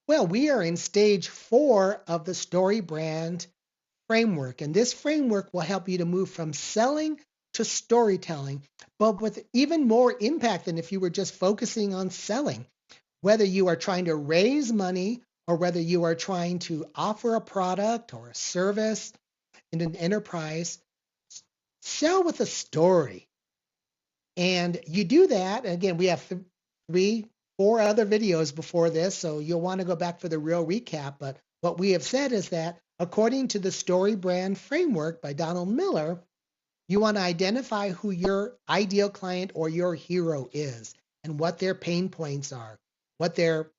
Well, we are in stage 4 of the StoryBrand framework, and this framework will help you to move from selling to storytelling, but with even more impact than if you were just focusing on selling. Whether you are trying to raise money or whether you are trying to offer a product or a service in an enterprise, sell with a story. And you do that. And again, we have three, four other videos before this, so you'll want to go back for the real recap. But what we have said is that according to the Story Brand Framework by Donald Miller, you want to identify who your ideal client or your hero is and what their pain points are, what their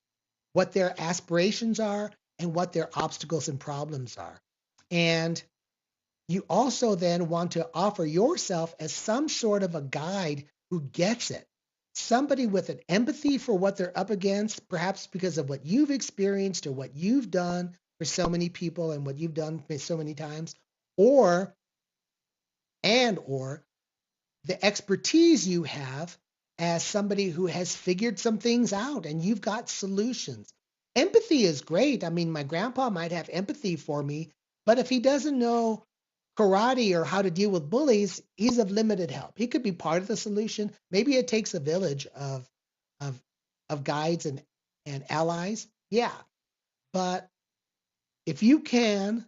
aspirations are, and what their obstacles and problems are. And you also then want to offer yourself as some sort of a guide who gets it. Somebody with an empathy for what they're up against, perhaps because of what you've experienced or what you've done for so many people and what you've done so many times, or or the expertise you have as somebody who has figured some things out and you've got solutions. Empathy is great. I mean, my grandpa might have empathy for me, but if he doesn't know karate or how to deal with bullies, he's of limited help. He could be part of the solution. Maybe it takes a village of guides and allies. Yeah. But if you can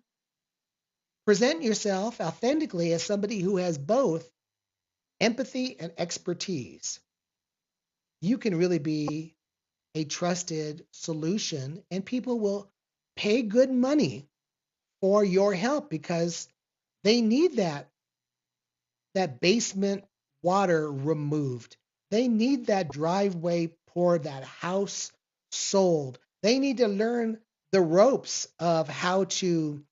present yourself authentically as somebody who has both empathy and expertise, you can really be a trusted solution and people will pay good money for your help because they need that basement water removed. They need that driveway poured, that house sold. They need to learn the ropes of how to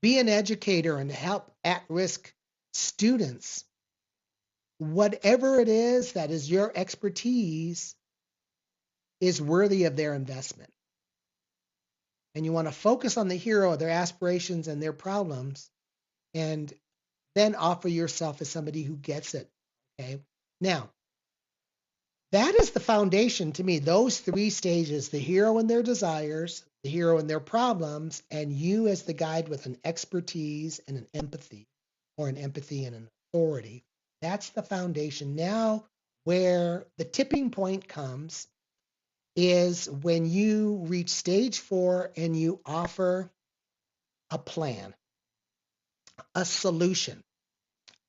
be an educator and help at-risk students. Whatever it is that is your expertise is worthy of their investment. And you want to focus on the hero, their aspirations and their problems, and then offer yourself as somebody who gets it. Okay. Now, that is the foundation to me. Those three stages, the hero and their desires, the hero and their problems, and you as the guide with an expertise and an empathy, or an empathy and an authority. That's the foundation. Now, where the tipping point comes is when you reach stage 4 and you offer a plan, a solution,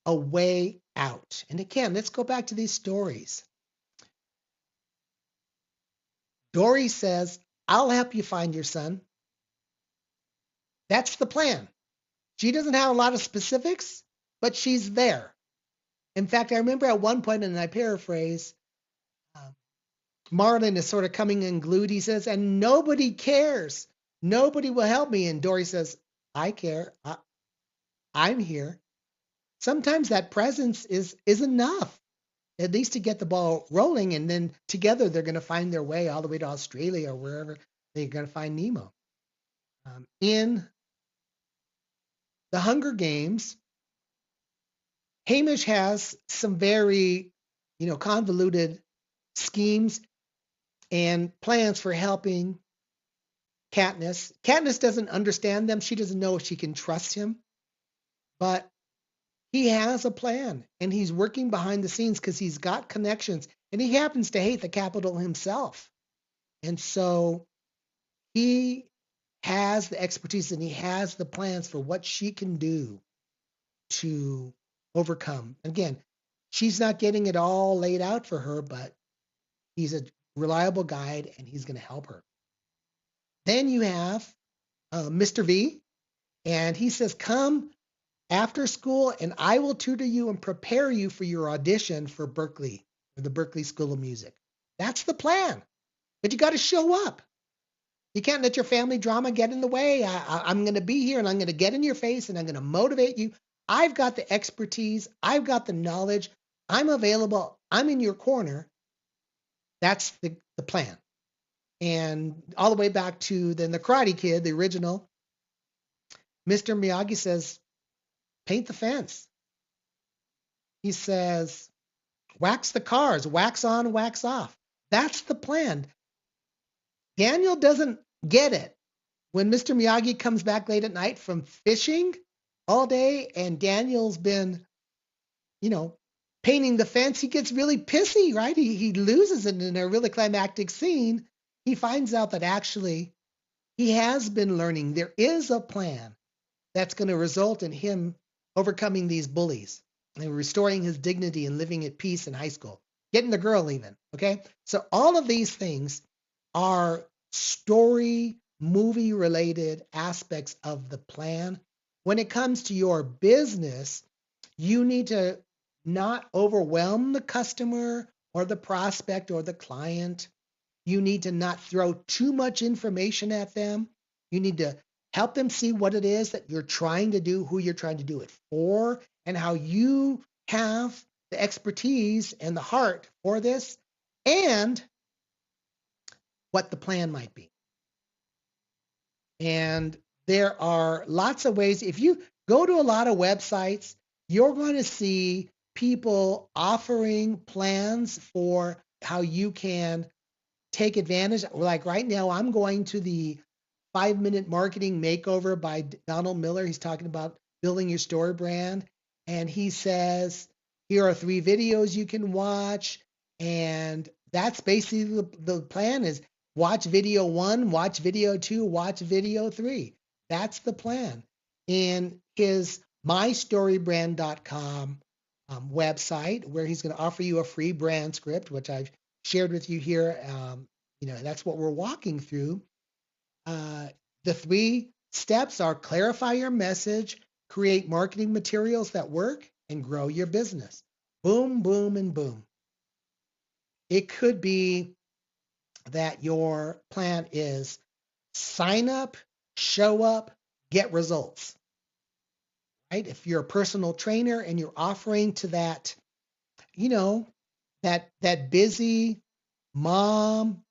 a way out. And again, let's go back to these stories. Dory says, I'll help you find your son. That's the plan. She doesn't have a lot of specifics, but she's there. In fact, I remember at one point, and I paraphrase, uh, Marlin is sort of coming unglued. He says, and nobody cares. Nobody will help me. And Dory says, I care. I'm here. Sometimes that presence is enough, at least to get the ball rolling. And then together they're going to find their way all the way to Australia or wherever they're going to find Nemo. In the Hunger Games, Hamish has some very, convoluted schemes and plans for helping Katniss. Katniss doesn't understand them. She doesn't know if she can trust him, but he has a plan and he's working behind the scenes because he's got connections and he happens to hate the Capitol himself. And so he has the expertise and he has the plans for what she can do to overcome. Again, she's not getting it all laid out for her, but he's a reliable guide and he's going to help her. Then you have Mr. V, and he says, come after school and I will tutor you and prepare you for your audition for Berkeley, or the Berkeley School of Music. That's the plan. But you got to show up. You can't let your family drama get in the way. I'm going to be here and I'm going to get in your face and I'm going to motivate you. I've got the expertise. I've got the knowledge. I'm available. I'm in your corner. That's the plan. And all the way back to then the Karate Kid, the original, Mr. Miyagi says, paint the fence. He says, wax the cars, wax on, wax off. That's the plan. Daniel doesn't get it. When Mr. Miyagi comes back late at night from fishing all day and Daniel's been, you know, painting the fence, he gets really pissy, right? He loses it in a really climactic scene. He finds out that actually he has been learning. There is a plan that's going to result in him overcoming these bullies and restoring his dignity and living at peace in high school, getting the girl even. Okay. So all of these things are story, movie related aspects of the plan. When it comes to your business, you need to not overwhelm the customer or the prospect or the client. You need to not throw too much information at them. You need to help them see what it is that you're trying to do, who you're trying to do it for, and how you have the expertise and the heart for this, and what the plan might be. And there are lots of ways. If you go to a lot of websites, you're going to see people offering plans for how you can take advantage. Like right now, I'm going to the 5-minute marketing makeover by Donald Miller. He's talking about building your story brand. And he says, here are 3 videos you can watch. And that's basically the plan is watch video 1, watch video 2, watch video 3. That's the plan. In his mystorybrand.com website, where he's going to offer you a free brand script, which I've shared with you here. That's what we're walking through. The 3 steps are clarify your message, create marketing materials that work, and grow your business. Boom, boom, and boom. It could be that your plan is sign up, show up, get results. Right? If you're a personal trainer and you're offering to that, that busy mom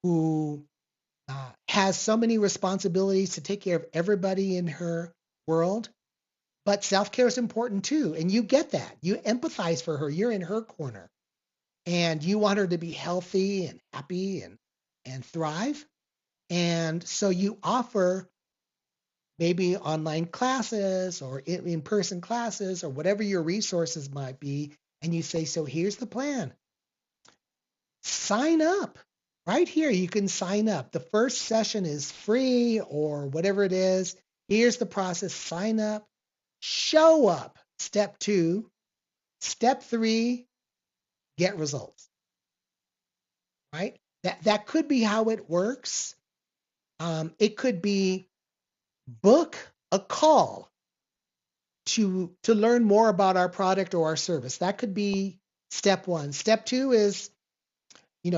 who has so many responsibilities to take care of everybody in her world, but self-care is important too. And you get that. You empathize for her. You're in her corner. And you want her to be healthy and happy and thrive. And so you offer maybe online classes or in-person classes or whatever your resources might be. And you say, so here's the plan. Sign up. Right here, you can sign up. The first session is free or whatever it is. Here's the process. Sign up, show up. Step 2. Step 3, get results. Right? That could be how it works. It could be book a call to learn more about our product or our service. That could be step 1. Step 2 is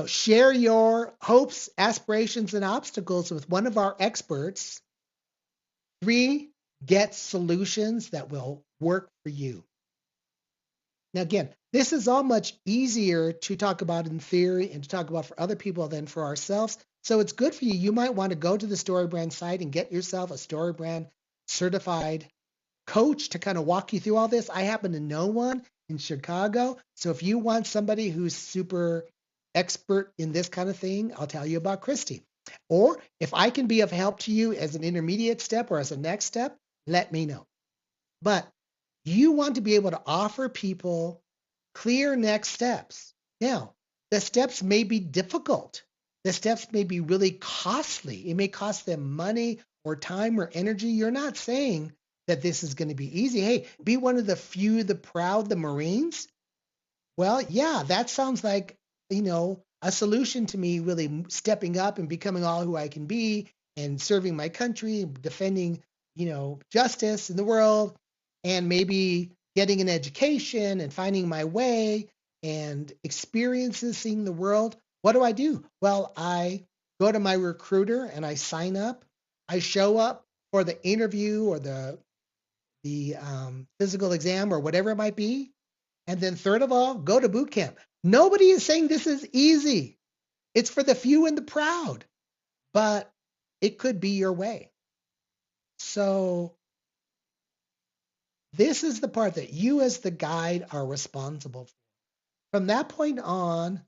share your hopes, aspirations, and obstacles with one of our experts. 3, get solutions that will work for you. Now, again, this is all much easier to talk about in theory and to talk about for other people than for ourselves. So it's good for you. You might want to go to the StoryBrand site and get yourself a StoryBrand certified coach to kind of walk you through all this. I happen to know one in Chicago. So if you want somebody who's super expert in this kind of thing, I'll tell you about Christy. Or if I can be of help to you as an intermediate step or as a next step, let me know. But you want to be able to offer people clear next steps. Now, the steps may be difficult. The steps may be really costly. It may cost them money or time or energy. You're not saying that this is going to be easy. Hey, be one of the few, the proud, the Marines. Well, yeah, that sounds like, a solution to me really stepping up and becoming all who I can be and serving my country, defending, justice in the world, and maybe getting an education and finding my way and experiences seeing the world. What do? Well, I go to my recruiter and I sign up. I show up for the interview or the physical exam or whatever it might be. And then third of all, go to boot camp. Nobody is saying this is easy. It's for the few and the proud, but it could be your way. So this is the part that you as the guide are responsible for. From that point on,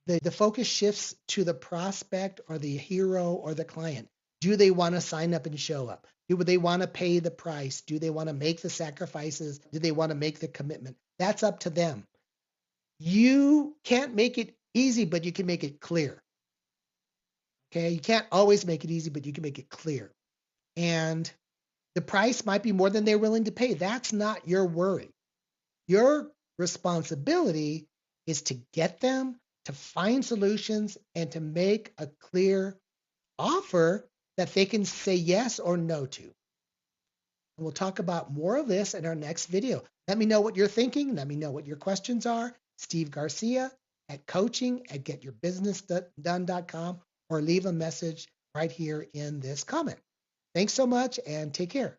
The focus shifts to the prospect or the hero or the client. Do they want to sign up and show up? Do they want to pay the price? Do they want to make the sacrifices? Do they want to make the commitment? That's up to them. You can't make it easy, but you can make it clear. Okay. You can't always make it easy, but you can make it clear. And the price might be more than they're willing to pay. That's not your worry. Your responsibility is to get them to find solutions and to make a clear offer that they can say yes or no to. We'll talk about more of this in our next video. Let me know what you're thinking. Let me know what your questions are. Steve Garcia at coaching@getyourbusinessdone.com or leave a message right here in this comment. Thanks so much and take care.